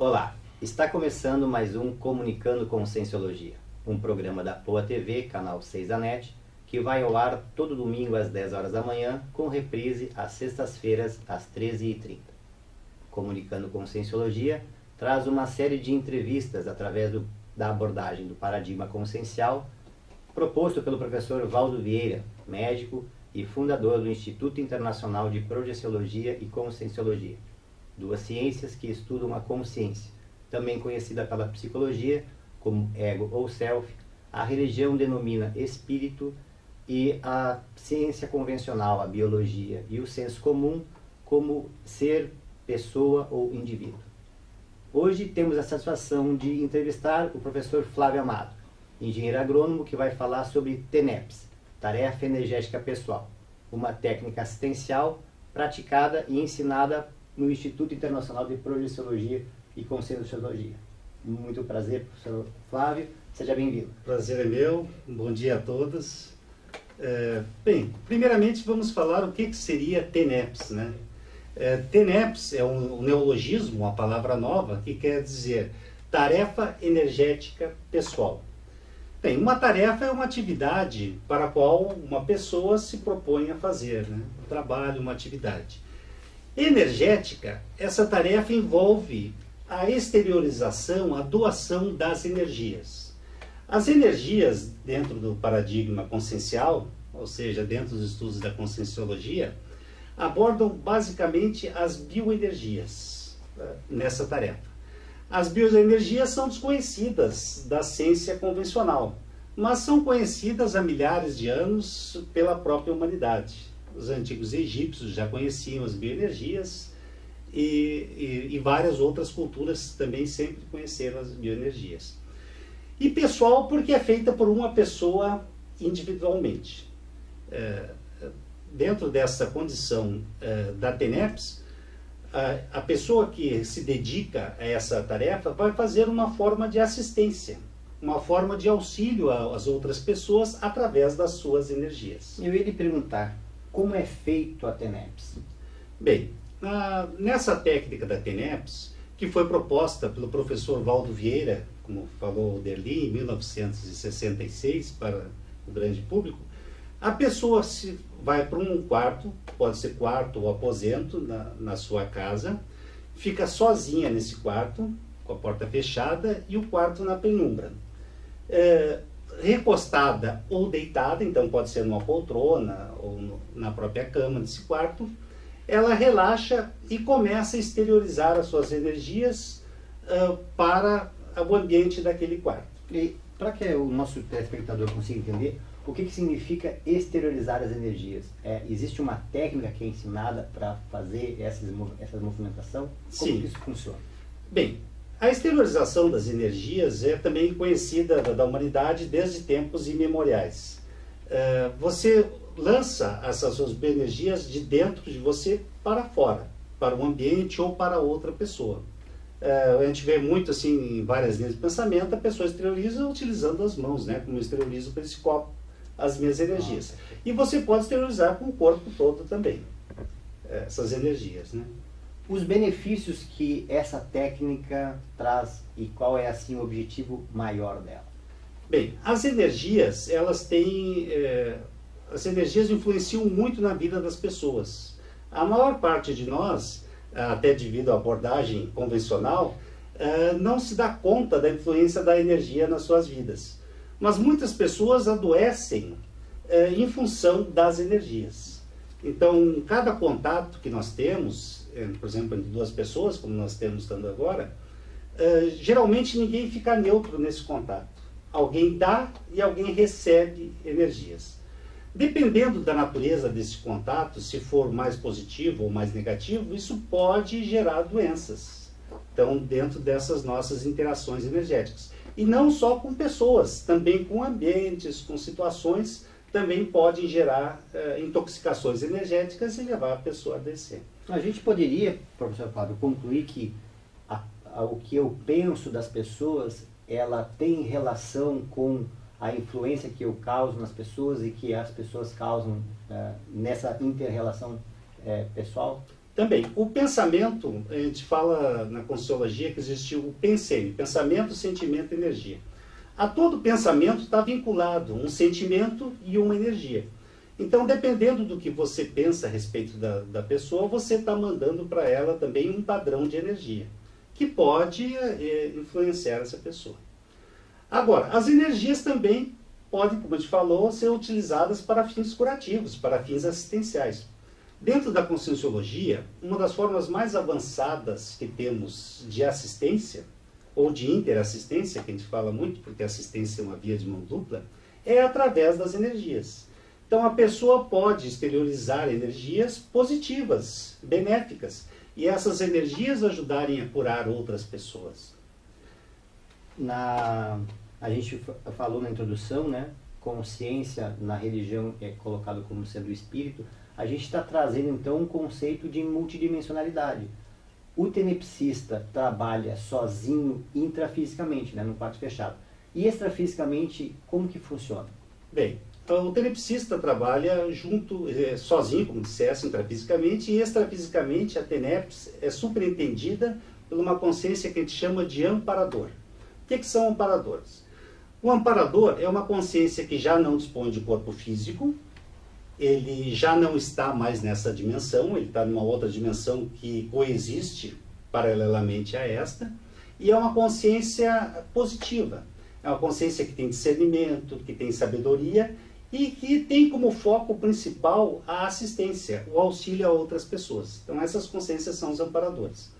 Olá, está começando mais um Comunicando Conscienciologia, um programa da Poa TV, canal 6 da NET, que vai ao ar todo domingo às 10 horas da manhã, com reprise às sextas-feiras às 13h30. Comunicando Conscienciologia traz uma série de entrevistas através da abordagem do paradigma consciencial, proposto pelo professor Valdo Vieira, médico e fundador do Instituto Internacional de Projeciologia e Conscienciologia, duas ciências que estudam a consciência, também conhecida pela psicologia como ego ou self. A religião denomina espírito e a ciência convencional, a biologia e o senso comum como ser, pessoa ou indivíduo. Hoje temos a satisfação de entrevistar o professor Flávio Amado, engenheiro agrônomo, que vai falar sobre TENEPS, Tarefa Energética Pessoal, uma técnica assistencial praticada e ensinada no Instituto Internacional de Projeciologia e Conscienciologia. Muito prazer, professor Flávio, seja bem-vindo. Prazer é meu, bom dia a todos. Bem, primeiramente vamos falar o que seria TENEPS, né? TENEPS é um neologismo, uma palavra nova, que quer dizer Tarefa Energética Pessoal. Bem, uma tarefa é uma atividade para a qual uma pessoa se propõe a fazer, né? Um trabalho, uma atividade. Energética, essa tarefa envolve a exteriorização, a doação das energias. As energias, dentro do paradigma consciencial, ou seja, dentro dos estudos da conscienciologia, abordam basicamente as bioenergias nessa tarefa. As bioenergias são desconhecidas da ciência convencional, mas são conhecidas há milhares de anos pela própria humanidade. Os antigos egípcios já conheciam as bioenergias e várias outras culturas também sempre conheceram as bioenergias. E pessoal porque é feita por uma pessoa individualmente. Dentro dessa condição da TENEPS, a pessoa que se dedica a essa tarefa vai fazer uma forma de assistência, uma forma de auxílio às outras pessoas através das suas energias. Eu ia lhe perguntar, como é feito a TENEPS? Bem, nessa técnica da TENEPS, que foi proposta pelo professor Valdo Vieira, como falou o Derli, em 1966, para o grande público, a pessoa vai para um quarto, pode ser quarto ou aposento na sua casa, fica sozinha nesse quarto, com a porta fechada e o quarto na penumbra. Recostada ou deitada, então pode ser numa poltrona ou na própria cama desse quarto, ela relaxa e começa a exteriorizar as suas energias para o ambiente daquele quarto. E para que o nosso telespectador consiga entender, o que significa exteriorizar as energias? Existe uma técnica que é ensinada para fazer essa movimentação? Como Sim. que isso funciona? Bem, a exteriorização das energias é também conhecida da humanidade desde tempos imemoriais. Você lança essas suas energias de dentro de você para fora, para o ambiente ou para outra pessoa. A gente vê muito assim, em várias linhas de pensamento, a pessoa exterioriza utilizando as mãos, né? Como eu exteriorizo para esse copo as minhas energias. E você pode exteriorizar com o corpo todo também, essas energias, né? Os benefícios que essa técnica traz e qual é assim o objetivo maior dela? Bem, as energias, as energias influenciam muito na vida das pessoas. A maior parte de nós, até devido à abordagem convencional, não se dá conta da influência da energia nas suas vidas. Mas muitas pessoas adoecem em função das energias. Então, cada contato que nós temos, por exemplo, entre duas pessoas, como nós temos estando agora, geralmente ninguém fica neutro nesse contato. Alguém dá e alguém recebe energias. Dependendo da natureza desse contato, se for mais positivo ou mais negativo, isso pode gerar doenças. Então, dentro dessas nossas interações energéticas. E não só com pessoas, também com ambientes, com situações, também podem gerar intoxicações energéticas e levar a pessoa a descer. A gente poderia, professor Flávio, concluir que o que eu penso das pessoas, ela tem relação com a influência que eu causo nas pessoas e que as pessoas causam nessa inter-relação pessoal? Também, o pensamento, a gente fala na Conscienciologia que existe o PENSEM, pensamento, sentimento e energia. A todo pensamento está vinculado um sentimento e uma energia. Então, dependendo do que você pensa a respeito da pessoa, você está mandando para ela também um padrão de energia, que pode influenciar essa pessoa. Agora, as energias também podem, como a gente falou, ser utilizadas para fins curativos, para fins assistenciais. Dentro da Conscienciologia, uma das formas mais avançadas que temos de assistência, ou de interassistência, que a gente fala muito, porque a assistência é uma via de mão dupla, é através das energias. Então a pessoa pode exteriorizar energias positivas, benéficas, e essas energias ajudarem a curar outras pessoas. A gente falou na introdução, né? Consciência na religião é colocado como sendo o espírito. A gente está trazendo então um conceito de multidimensionalidade. O tenepsista trabalha sozinho intrafisicamente, né, num quarto fechado. E extrafisicamente, como que funciona? Bem, então, o tenepsista trabalha junto, sozinho, como dissesse, intrafisicamente, e extrafisicamente a TENEPS é superintendida por uma consciência que a gente chama de amparador. O que são amparadores? O amparador é uma consciência que já não dispõe de corpo físico, ele já não está mais nessa dimensão, ele está numa outra dimensão que coexiste paralelamente a esta, e é uma consciência positiva, é uma consciência que tem discernimento, que tem sabedoria e que tem como foco principal a assistência, o auxílio a outras pessoas. Então essas consciências são os amparadores.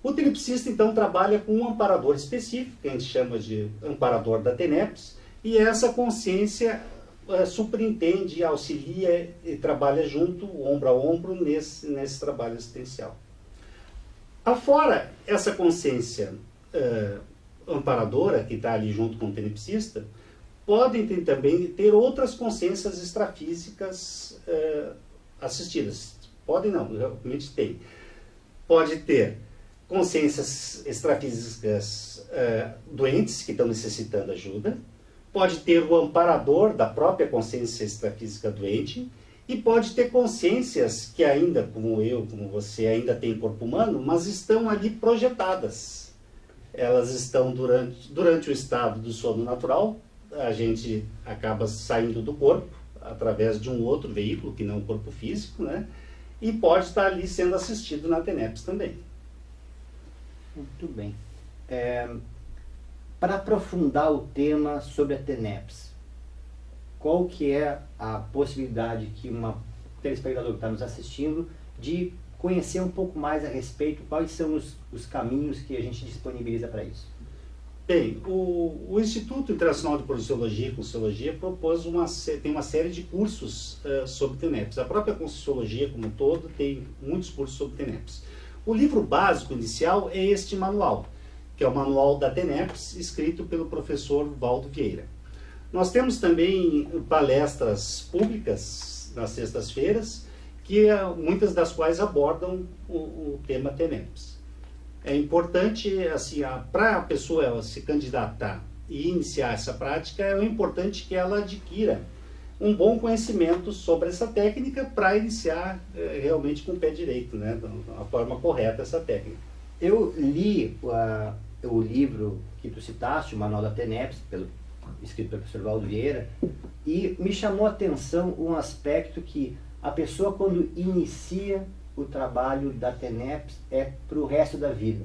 O tenepsista então trabalha com um amparador específico, que a gente chama de amparador da TENEPS, e essa consciência superintende, auxilia e trabalha junto, ombro a ombro, nesse trabalho assistencial. Afora essa consciência amparadora, que está ali junto com o tenepsista, podem também ter outras consciências extrafísicas assistidas. Podem não, realmente tem. Pode ter consciências extrafísicas doentes, que estão necessitando ajuda. Pode ter o amparador da própria consciência extrafísica doente, e pode ter consciências que ainda, como eu, como você, ainda tem corpo humano, mas estão ali projetadas. Elas estão durante o estado do sono natural, a gente acaba saindo do corpo, através de um outro veículo, que não o corpo físico, né? E pode estar ali sendo assistido na TENEPS também. Muito bem. Para aprofundar o tema sobre a TENEPS, qual que é a possibilidade que um telespectador que está nos assistindo de conhecer um pouco mais a respeito, quais são os caminhos que a gente disponibiliza para isso? Bem, o Instituto Internacional de Projeciologia e Conscienciologia tem uma série de cursos sobre TENEPS. A própria Conscienciologia, como um todo, tem muitos cursos sobre TENEPS. O livro básico inicial é este manual, que é o Manual da TENEPS, escrito pelo professor Valdo Vieira. Nós temos também palestras públicas nas sextas-feiras, muitas das quais abordam o tema TENEPS. É importante, assim, para a pessoa se candidatar e iniciar essa prática, é importante que ela adquira um bom conhecimento sobre essa técnica para iniciar realmente com o pé direito, né, da forma correta essa técnica. Eu li o livro que tu citaste, o Manual da TENEPS, escrito pelo professor Valdo Vieira, e me chamou a atenção um aspecto que a pessoa, quando inicia o trabalho da TENEPS, é para o resto da vida.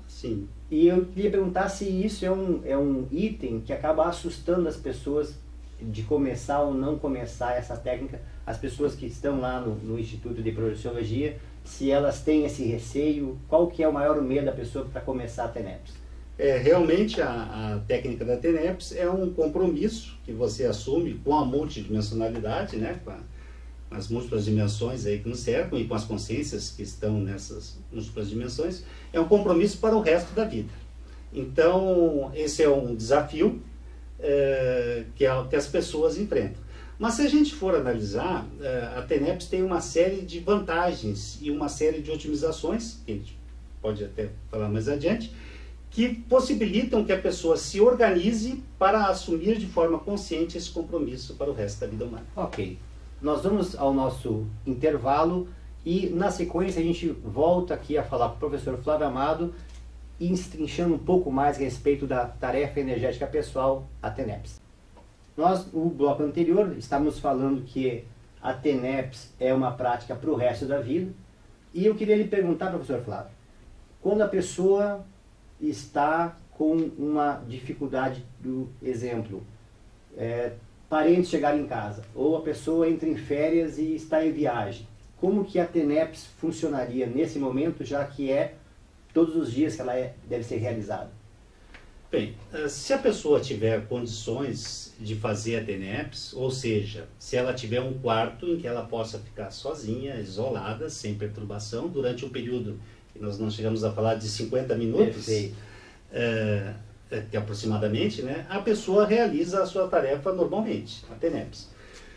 Sim. E eu queria perguntar se isso é um item que acaba assustando as pessoas de começar ou não começar essa técnica, as pessoas que estão lá no Instituto de Projeciologia, se elas têm esse receio, qual que é o maior medo da pessoa para começar a TENEPS? Realmente a técnica da TENEPS é um compromisso que você assume com a multidimensionalidade, né, com as múltiplas dimensões aí que nos cercam e com as consciências que estão nessas múltiplas dimensões, é um compromisso para o resto da vida. Então, esse é um desafio que as pessoas enfrentam. Mas se a gente for analisar, a TENEPS tem uma série de vantagens e uma série de otimizações, que a gente pode até falar mais adiante, que possibilitam que a pessoa se organize para assumir de forma consciente esse compromisso para o resto da vida humana. Ok. Nós vamos ao nosso intervalo E na sequência a gente volta aqui a falar com o professor Flávio Amado, destrinchando um pouco mais a respeito da tarefa energética pessoal, a TENEPS. Nós, no bloco anterior, estávamos falando que a TENEPS é uma prática para o resto da vida. E eu queria lhe perguntar, professor Flávio, quando a pessoa está com uma dificuldade, do exemplo, parentes chegarem em casa, ou a pessoa entra em férias e está em viagem, como que a TENEPS funcionaria nesse momento, já que é todos os dias que ela deve ser realizada? Bem, se a pessoa tiver condições de fazer a TENEPS, ou seja, se ela tiver um quarto em que ela possa ficar sozinha, isolada, sem perturbação, durante um período que nós não chegamos a falar de 50 minutos, que aproximadamente, né, a pessoa realiza a sua tarefa normalmente, a TENEPS.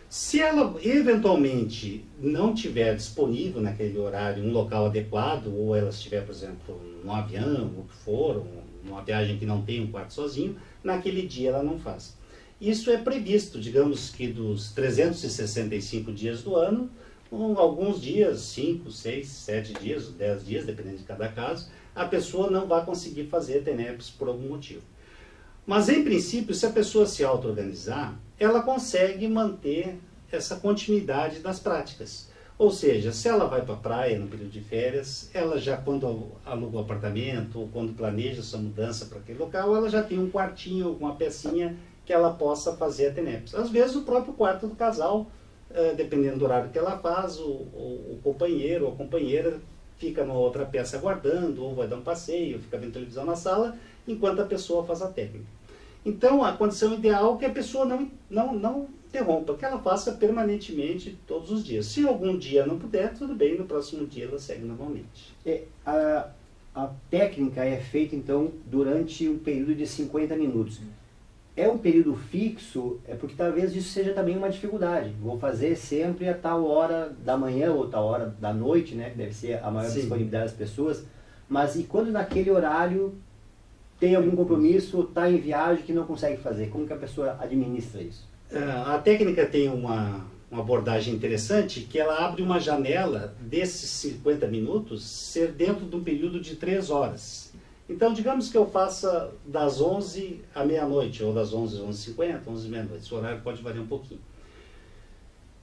Se ela eventualmente não tiver disponível naquele horário um local adequado, ou ela estiver, por exemplo, no avião, o que for, numa viagem que não tem um quarto sozinho, naquele dia ela não faz. Isso é previsto, digamos que dos 365 dias do ano, alguns dias, 5, 6, 7 dias, 10 dias, dependendo de cada caso, a pessoa não vai conseguir fazer TENEPS por algum motivo. Mas, em princípio, se a pessoa se auto-organizar, ela consegue manter essa continuidade das práticas. Ou seja, se ela vai para a praia no período de férias, ela já, quando aluga o apartamento, ou quando planeja sua mudança para aquele local, ela já tem um quartinho, uma pecinha que ela possa fazer a TENEPS. Às vezes, o próprio quarto do casal, dependendo do horário que ela faz, o companheiro ou a companheira fica numa outra peça aguardando, ou vai dar um passeio, fica vendo televisão na sala, enquanto a pessoa faz a técnica. Então, a condição ideal é que a pessoa não interrompa, que ela faça permanentemente todos os dias. Se algum dia não puder, tudo bem, no próximo dia ela segue normalmente. A técnica é feita, então, durante um período de 50 minutos. É um período fixo, porque talvez isso seja também uma dificuldade. Vou fazer sempre a tal hora da manhã ou tal hora da noite, né, que deve ser a maior disponibilidade das pessoas. Mas e quando naquele horário tem algum compromisso, está em viagem que não consegue fazer? Como que a pessoa administra isso? A técnica tem uma abordagem interessante, que ela abre uma janela desses 50 minutos ser dentro de um período de 3 horas. Então, digamos que eu faça das 11 à meia-noite, ou das 11 às 11h50, 11 à meia-noite. O horário pode variar um pouquinho.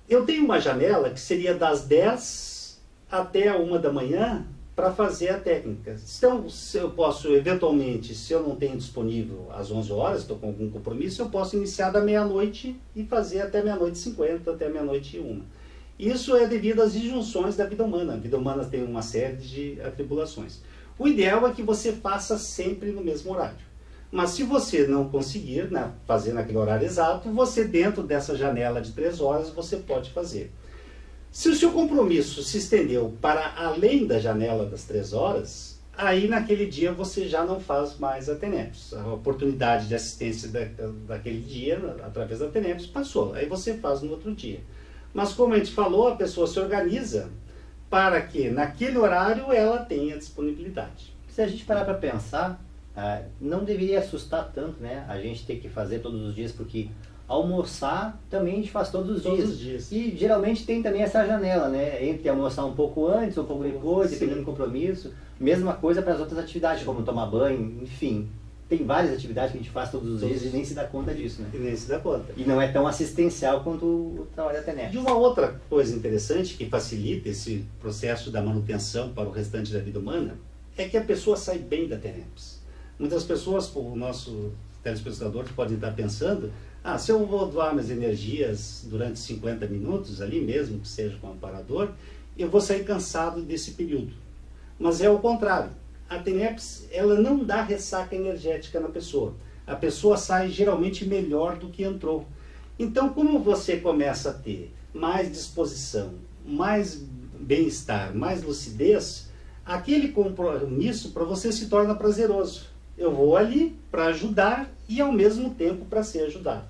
Eu tenho uma janela que seria das 10 até a 1 da manhã, para fazer a técnica. Então, se eu posso, eventualmente, se eu não tenho disponível às 11 horas, estou com algum compromisso, eu posso iniciar da meia-noite e fazer até meia-noite e 50, até meia-noite e 1. Isso é devido às disjunções da vida humana. A vida humana tem uma série de atribulações. O ideal é que você faça sempre no mesmo horário. Mas se você não conseguir, né, fazer naquele horário exato, você, dentro dessa janela de 3 horas, você pode fazer. Se o seu compromisso se estendeu para além da janela das 3 horas, aí naquele dia você já não faz mais a TENEPS. A oportunidade de assistência daquele dia, através da TENEPS, passou. Aí você faz no outro dia. Mas como a gente falou, a pessoa se organiza para que naquele horário ela tenha disponibilidade. Se a gente parar para pensar, não deveria assustar tanto, né? A gente ter que fazer todos os dias, porque almoçar também a gente faz todos os dias. E geralmente tem também essa janela, né? Entre almoçar um pouco antes, um pouco depois, dependendo do compromisso. Mesma coisa para as outras atividades, como tomar banho, enfim. Tem várias atividades que a gente faz todos os dias e nem se dá conta disso, né? E nem se dá conta. E não é tão assistencial quanto o trabalho da TENEPS. E uma outra coisa interessante que facilita esse processo da manutenção para o restante da vida humana é que a pessoa sai bem da TENEPS. Muitas pessoas, o nosso telespectador, podem estar pensando: se eu vou doar minhas energias durante 50 minutos, ali mesmo que seja com o amparador, eu vou sair cansado desse período. Mas é o contrário. A TENEPS, ela não dá ressaca energética na pessoa. A pessoa sai geralmente melhor do que entrou. Então, como você começa a ter mais disposição, mais bem-estar, mais lucidez, aquele compromisso para você se torna prazeroso. Eu vou ali para ajudar e ao mesmo tempo para ser ajudado.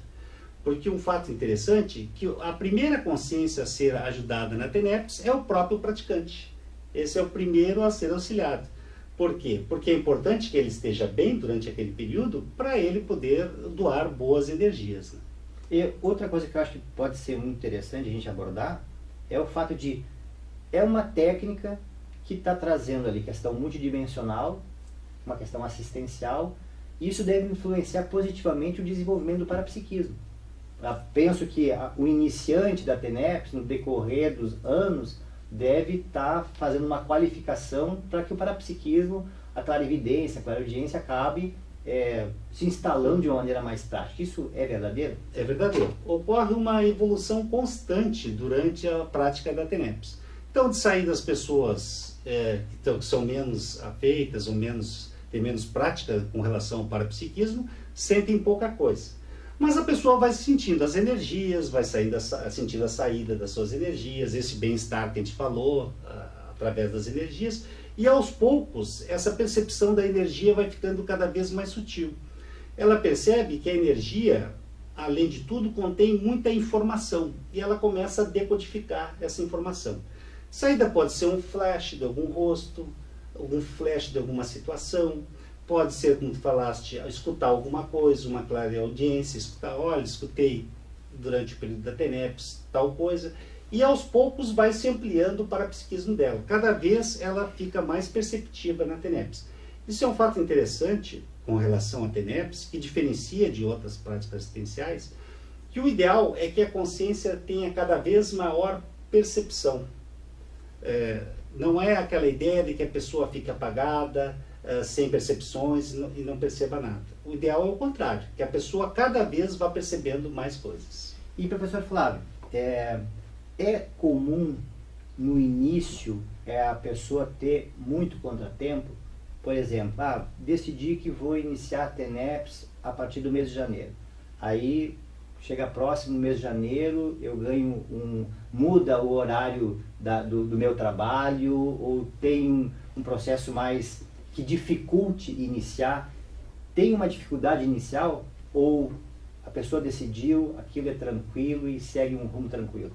Porque um fato interessante é que a primeira consciência a ser ajudada na TENEPS é o próprio praticante. Esse é o primeiro a ser auxiliado. Por quê? Porque é importante que ele esteja bem durante aquele período para ele poder doar boas energias, né? E outra coisa que eu acho que pode ser muito interessante a gente abordar é o fato de é uma técnica que está trazendo ali questão multidimensional, uma questão assistencial, e isso deve influenciar positivamente o desenvolvimento do parapsiquismo. Eu penso que o iniciante da TENEPS, no decorrer dos anos, deve estar fazendo uma qualificação para que o parapsiquismo, a clarividência, a clareaudiência acabe se instalando de uma maneira mais prática. Isso é verdadeiro? É verdadeiro. Ocorre uma evolução constante durante a prática da TENEPS. Então, de sair das pessoas que são menos afeitas ou têm menos prática com relação ao parapsiquismo, sentem pouca coisa. Mas a pessoa vai sentindo as energias, vai sentindo a saída das suas energias, esse bem-estar que a gente falou, através das energias, e aos poucos essa percepção da energia vai ficando cada vez mais sutil. Ela percebe que a energia, além de tudo, contém muita informação, e ela começa a decodificar essa informação. Saída pode ser um flash de algum rosto, algum flash de alguma situação, pode ser, como tu falaste, escutar alguma coisa, uma clareaudiência, escutar, olha, escutei durante o período da TENEPS tal coisa, e aos poucos vai se ampliando o parapsiquismo dela. Cada vez ela fica mais perceptiva na TENEPS. Isso é um fato interessante com relação à TENEPS, que diferencia de outras práticas assistenciais, que o ideal é que a consciência tenha cada vez maior percepção. Não é aquela ideia de que a pessoa fica apagada, sem percepções e não perceba nada. O ideal é o contrário, que a pessoa cada vez vá percebendo mais coisas. E professor Flávio, é comum no início a pessoa ter muito contratempo? Por exemplo, decidi que vou iniciar a TENEPS a partir do mês de janeiro. Aí chega próximo do mês de janeiro, eu ganho muda o horário do meu trabalho, ou tem um processo mais que dificulte iniciar. Tem uma dificuldade inicial, ou a pessoa decidiu, aquilo é tranquilo e segue um rumo tranquilo?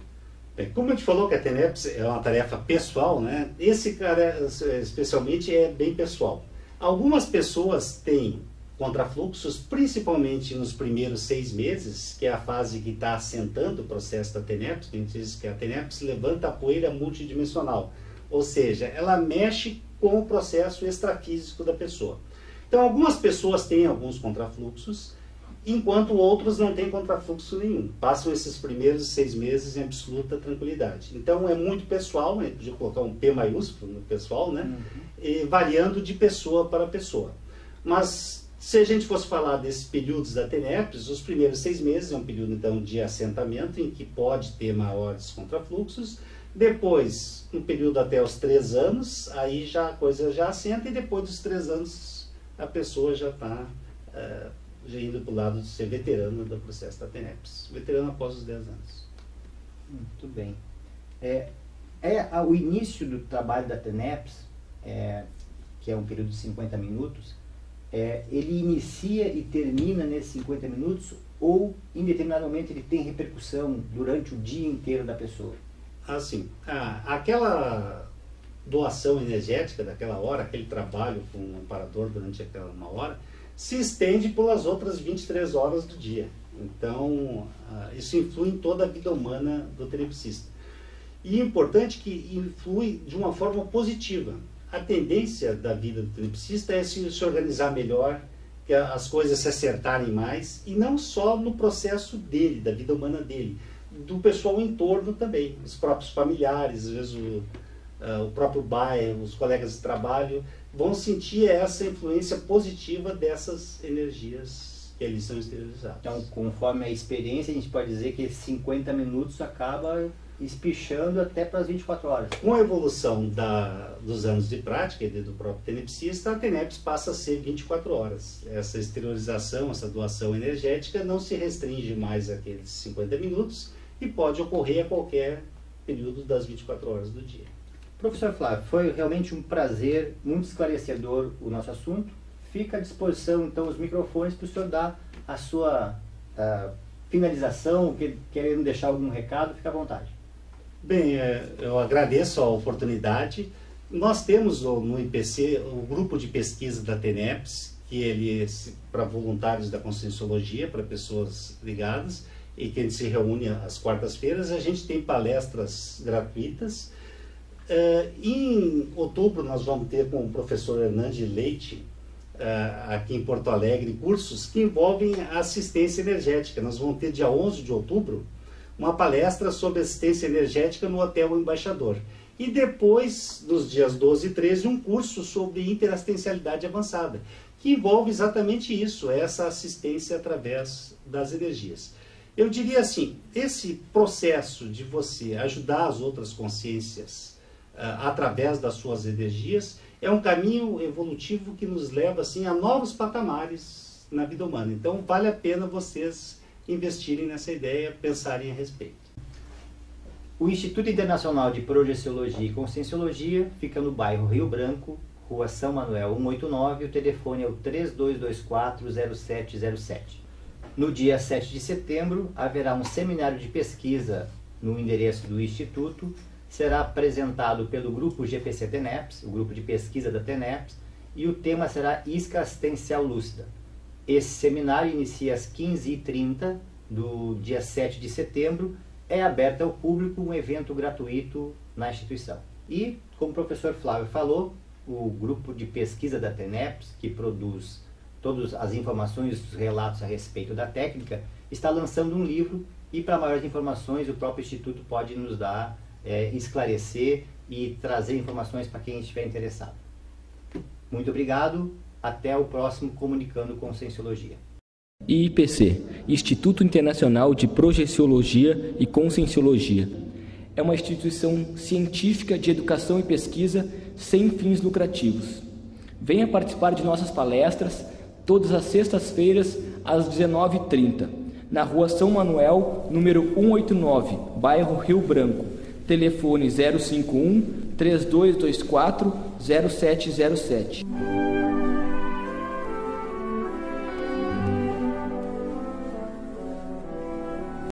Bem, como a gente falou que a TENEPS é uma tarefa pessoal, né? Esse cara especialmente é bem pessoal. Algumas pessoas têm contrafluxos, principalmente nos primeiros 6 meses, que é a fase que está assentando o processo da TENEPS, que a gente diz que a TENEPS levanta a poeira multidimensional, ou seja, ela mexe com o processo extrafísico da pessoa. Então, algumas pessoas têm alguns contrafluxos, enquanto outros não têm contrafluxo nenhum. Passam esses primeiros 6 meses em absoluta tranquilidade. Então, é muito pessoal, né? Podia colocar um P maiúsculo no pessoal, né? E variando de pessoa para pessoa. Mas, se a gente fosse falar desses períodos da TENEPS, os primeiros 6 meses é um período, então, de assentamento, em que pode ter maiores contrafluxos. Depois, um período até os 3 anos, aí já a coisa já assenta, e depois dos 3 anos a pessoa já está já indo para o lado de ser veterano do processo da TENEPS. Veterano após os 10 anos. Muito bem. O início do trabalho da TENEPS, que é um período de 50 minutos, ele inicia e termina nesses 50 minutos, ou em determinado momento ele tem repercussão durante o dia inteiro da pessoa? Assim, aquela doação energética daquela hora, aquele trabalho com o amparador durante aquela 1 hora, se estende pelas outras 23 horas do dia. Então, isso influi em toda a vida humana do tenepsista. E é importante que influi de uma forma positiva. A tendência da vida do tenepsista é se organizar melhor, que as coisas se acertarem mais, e não só no processo dele, da vida humana dele, do pessoal em torno também, os próprios familiares, às vezes o próprio bairro, os colegas de trabalho, vão sentir essa influência positiva dessas energias que eles são exteriorizadas. Então, conforme a experiência, a gente pode dizer que esses 50 minutos acaba espichando até para as 24 horas. Com a evolução dos anos de prática e do próprio tenepsista, a TENEPS passa a ser 24 horas. Essa exteriorização, essa doação energética não se restringe mais àqueles 50 minutos e pode ocorrer a qualquer período das 24 horas do dia. Professor Flávio, foi realmente um prazer, muito esclarecedor o nosso assunto. Fica à disposição, então, os microfones para o senhor dar a sua finalização, querendo deixar algum recado, fica à vontade. Bem, eu agradeço a oportunidade. Nós temos no IPC o grupo de pesquisa da TENEPS, que ele é para voluntários da Conscienciologia, para pessoas ligadas, e que a gente se reúne às quartas-feiras. A gente tem palestras gratuitas. Em outubro nós vamos ter com o professor Hernandes Leite, aqui em Porto Alegre, cursos que envolvem a assistência energética. Nós vamos ter dia 11 de outubro uma palestra sobre assistência energética no Hotel Embaixador. E depois, nos dias 12 e 13, um curso sobre interassistencialidade avançada, que envolve exatamente isso, essa assistência através das energias. Eu diria assim, esse processo de você ajudar as outras consciências através das suas energias é um caminho evolutivo que nos leva assim, a novos patamares na vida humana. Então, vale a pena vocês investirem nessa ideia, pensarem a respeito. O Instituto Internacional de Projeciologia e Conscienciologia fica no bairro Rio Branco, Rua São Manuel 189, o telefone é o 3224-0707. No dia 7 de setembro, haverá um seminário de pesquisa no endereço do Instituto, será apresentado pelo grupo GPC-TENEPS, o grupo de pesquisa da TENEPS, e o tema será Isca Assistencial Lúcida. Esse seminário inicia às 15h30 do dia 7 de setembro, é aberto ao público, um evento gratuito na instituição. E, como o professor Flávio falou, o grupo de pesquisa da TENEPS, que produz todas as informações e os relatos a respeito da técnica, está lançando um livro e, para maiores informações, o próprio Instituto pode nos dar, esclarecer e trazer informações para quem estiver interessado. Muito obrigado, até o próximo Comunicando Conscienciologia. IIPC, Instituto Internacional de Projeciologia e Conscienciologia. É uma instituição científica de educação e pesquisa sem fins lucrativos. Venha participar de nossas palestras todas as sextas-feiras às 19h30, na Rua São Manuel, número 189, bairro Rio Branco. Telefone 051 3224 0707.